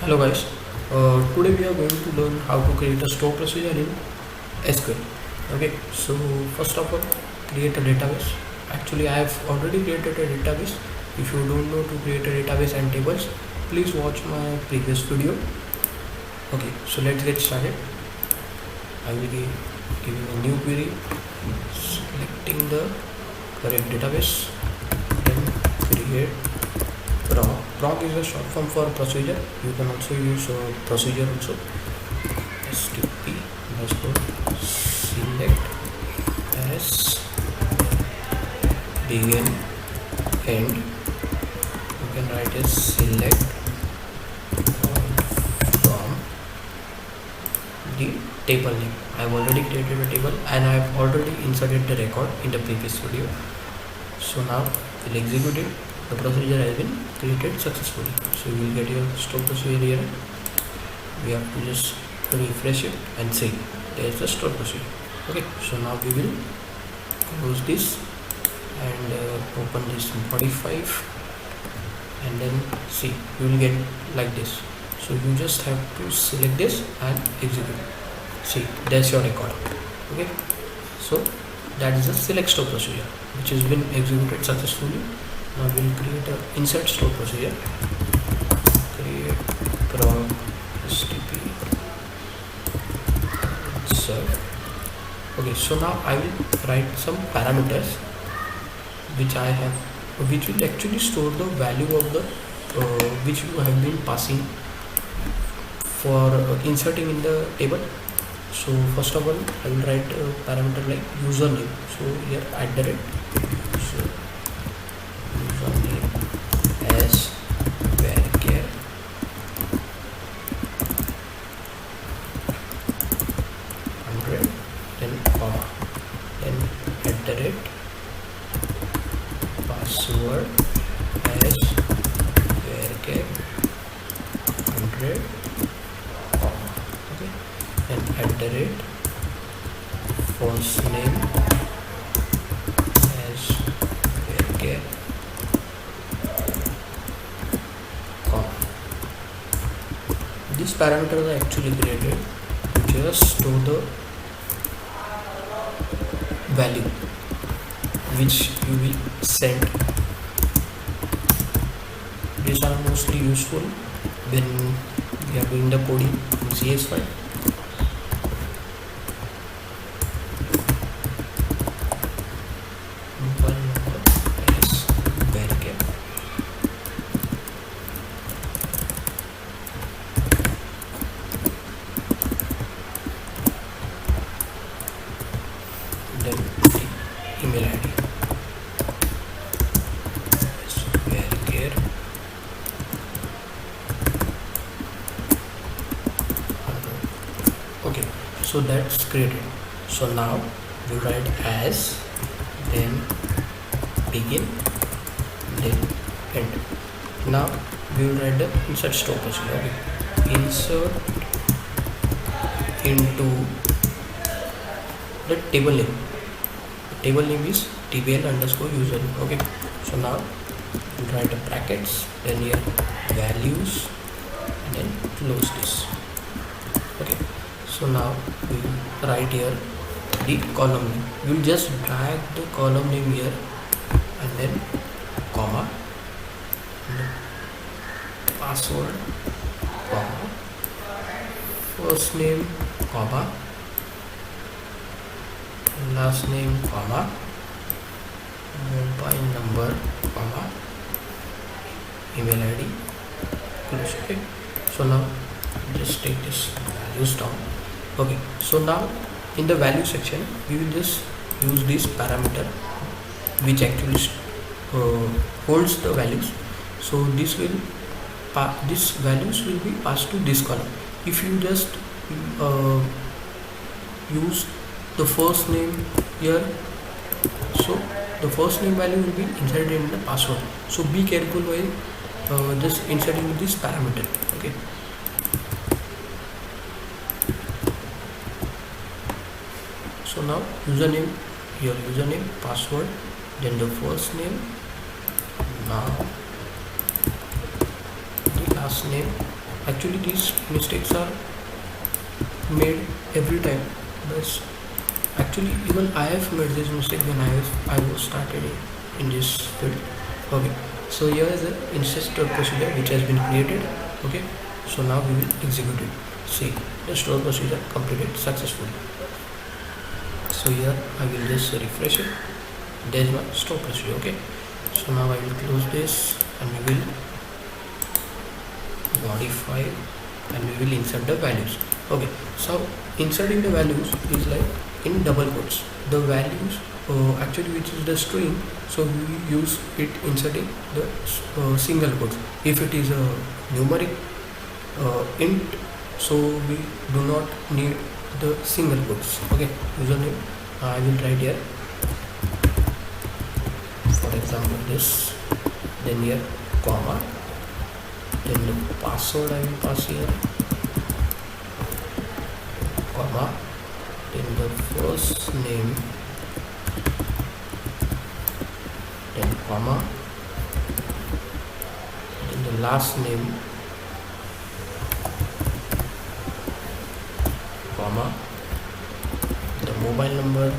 Hello guys, today we are going to learn how to create a store procedure in SQL. Okay, so first of all, create a database. Actually, I have already created a database. If you don't know to create a database and tables, please watch my previous video. Okay, so let's get started. I will be giving a new query, selecting the correct database, then create proc. Proc is a short form for procedure. You can also use procedure also. stp underscore select as begin end. You can write as select from the table name. I have already created a table and I have already inserted the record in the previous video. So now we'll execute it. The procedure has been created successfully. So you will get your store procedure here. We have to just refresh it and see there is the store procedure. Okay, so now we will close this and open this modify and then see you will get like this. So you just have to select this and execute. See, there's your record. Okay, so that is the select store procedure which has been executed successfully. Now we'll create a insert store procedure. Create proc stp insert. Okay, so now I will write some parameters which will actually store the value of the which you have been passing for inserting in the table. So first of all, I will write a parameter like username. So here @. So username as varchar @100, then comma, then password as varchar 100, comma, okay, then first name as varchar, comma. These parameters are actually created to just store the value which you will send. These are mostly useful when we are doing the coding in CS file. Mobile number as varchar, then the email ID as varchar, okay, so that's created. So now we write as, then begin, then end. Now we will write the insert store procedure. Okay, insert into the table name. The table name is tbl underscore username. Okay, so now we write the brackets, then here values, and then close this. Okay, so now we write here the column name. You will just drag the column name here and then comma, and then password, comma, first name, comma, last name, comma, mobile number, comma, email ID, close. Okay, so now just take this values down. Okay, so now in the value section we will just use this parameter which actually holds the values. So this values will be passed to this column. If you just use the first name here, so the first name value will be inserted in the password. So be careful while just inserting this parameter. Okay, so now username, your username, password, then the first name, now the last name, Actually these mistakes are made every time, but actually even I have made this mistake when I was started in this field. Okay, so here is the insert store procedure which has been created. Okay, so now we will execute it. See, the store procedure completed successfully. So here I will just refresh it. There is my store procedure. Okay, so now I will close this and we will modify and we will insert the values. Okay, so inserting the values is like in double quotes. The values actually which is the string, so we use it inserting the single quotes. If it is a numeric int, so we do not need the single quotes. Okay, username I will write here, for example this, then here comma, then the password I will pass here, comma, then the first name, then comma, then the last name, comma, the mobile number,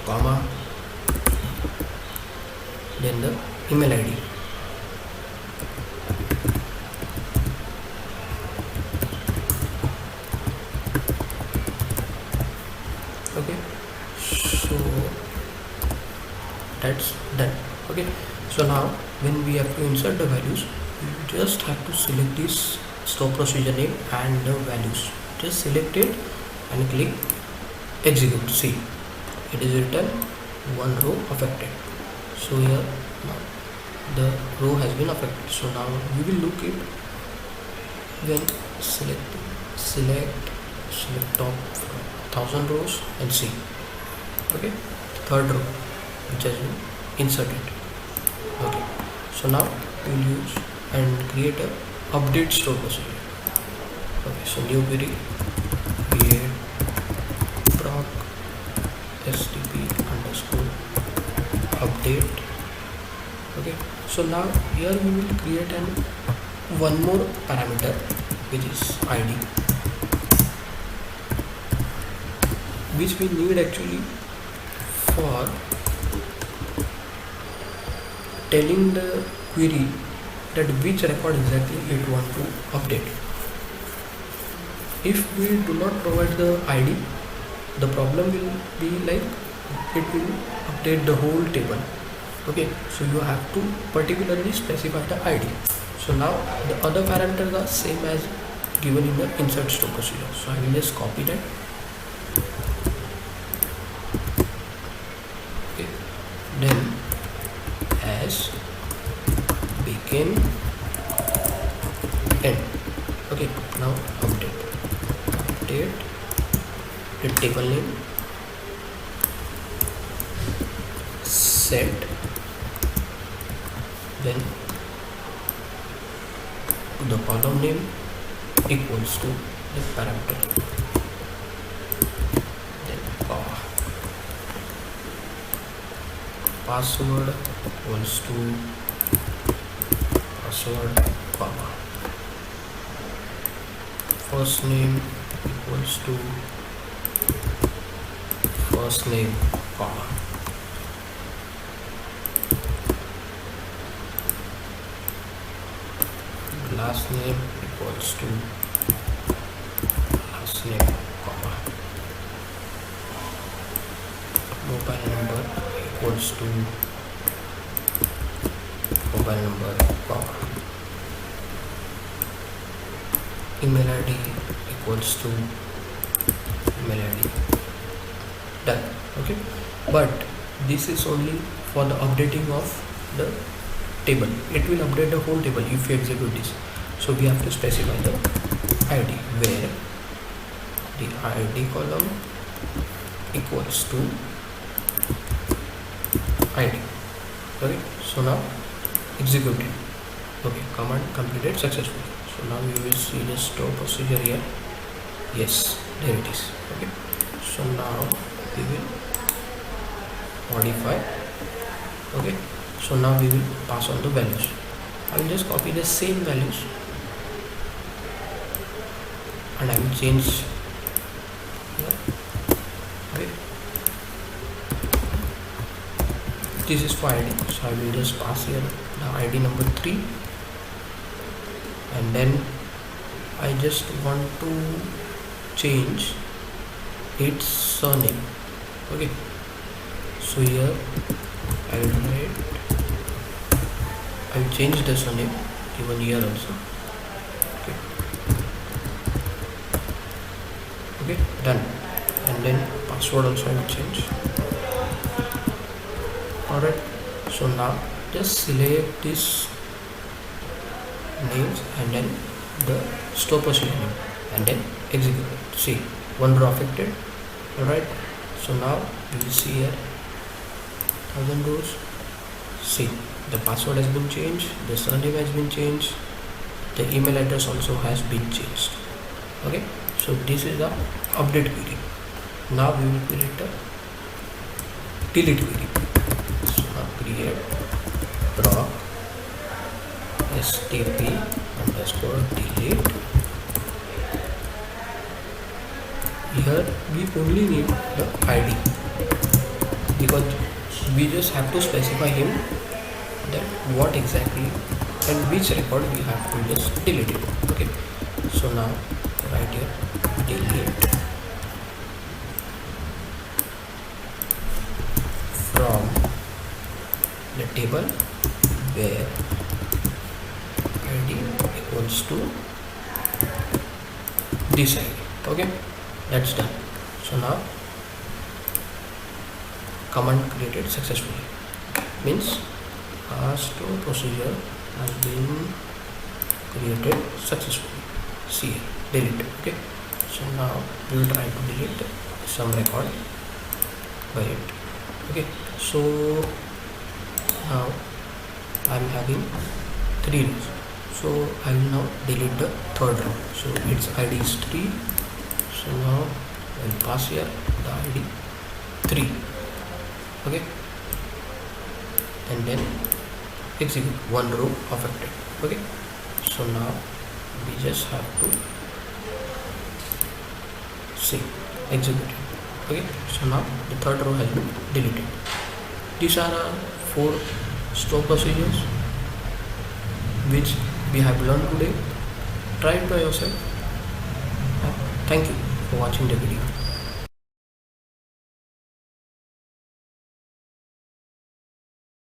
comma, then the email ID. Okay, so that's done. Okay, so now when we have to insert the values, you just have to select this store procedure name and the values. Just select it and click execute. See, it is written one row affected. So here now the row has been affected. So now we will look it when select top 1000 rows and see. Okay, third row which has been inserted. Okay, so now we will use and create a update store procedure. Okay, so new query, create proc stp underscore update. Okay, so now here we will create one more parameter which is id, which we need actually for telling the query that which record exactly it want to update. If we do not provide the id, the problem will be like it will update the whole table. Okay, so you have to particularly specify the id. So now the other parameters are same as given in the insert store procedure. So I will just copy that. Okay, then as begin end. Okay, now update the table name, set, then the column name equals to the parameter, then password equals to password, comma, first name equals to first name, comma, last name equals to last name, comma, mobile number equals to mobile number, comma, email ID equals to email ID. Done. Okay, but this is only for the updating of the table. It will update the whole table if you execute this. So we have to specify the id, where the id column equals to id. Okay, so now execute it. Okay, command completed successfully. So now you will see the store procedure here. Yes, there it is. Okay, so now we will modify. Okay, so now we will pass on the values. I will just copy the same values and I will change here. Okay, this is for id, so I will just pass here the id number 3, and then I just want to change its surname. Okay, so here I will change the surname given here also. Okay, okay, done. And then password also I will change. Alright, so now just select this names and then the store procedure name and then execute. See, one row affected. Alright, so now you will see here 1000 rows. See, the password has been changed, the surname has been changed, the email address also has been changed. Okay, so this is the update query. Now we will create a delete query. So now create proc stp underscore delete. Here we only need the id because we just have to specify him that what exactly and which record we have to just delete it. Okay, so now right here delete from the table where id equals to this id. Okay, that's done. So now command created successfully means our store procedure has been created successfully. See here, delete. Okay, so now we will try to delete some record by it. Okay, so now I am having 3 rows, so I will now delete the third row. So its id is 3, so now I will pass here the id 3. Okay, and then execute, one row affected. Okay, so now we just have to see execute it. Okay, so now the third row has been deleted. These are 4 store procedures which we have learned today. Try it by yourself. Thank you for watching the video.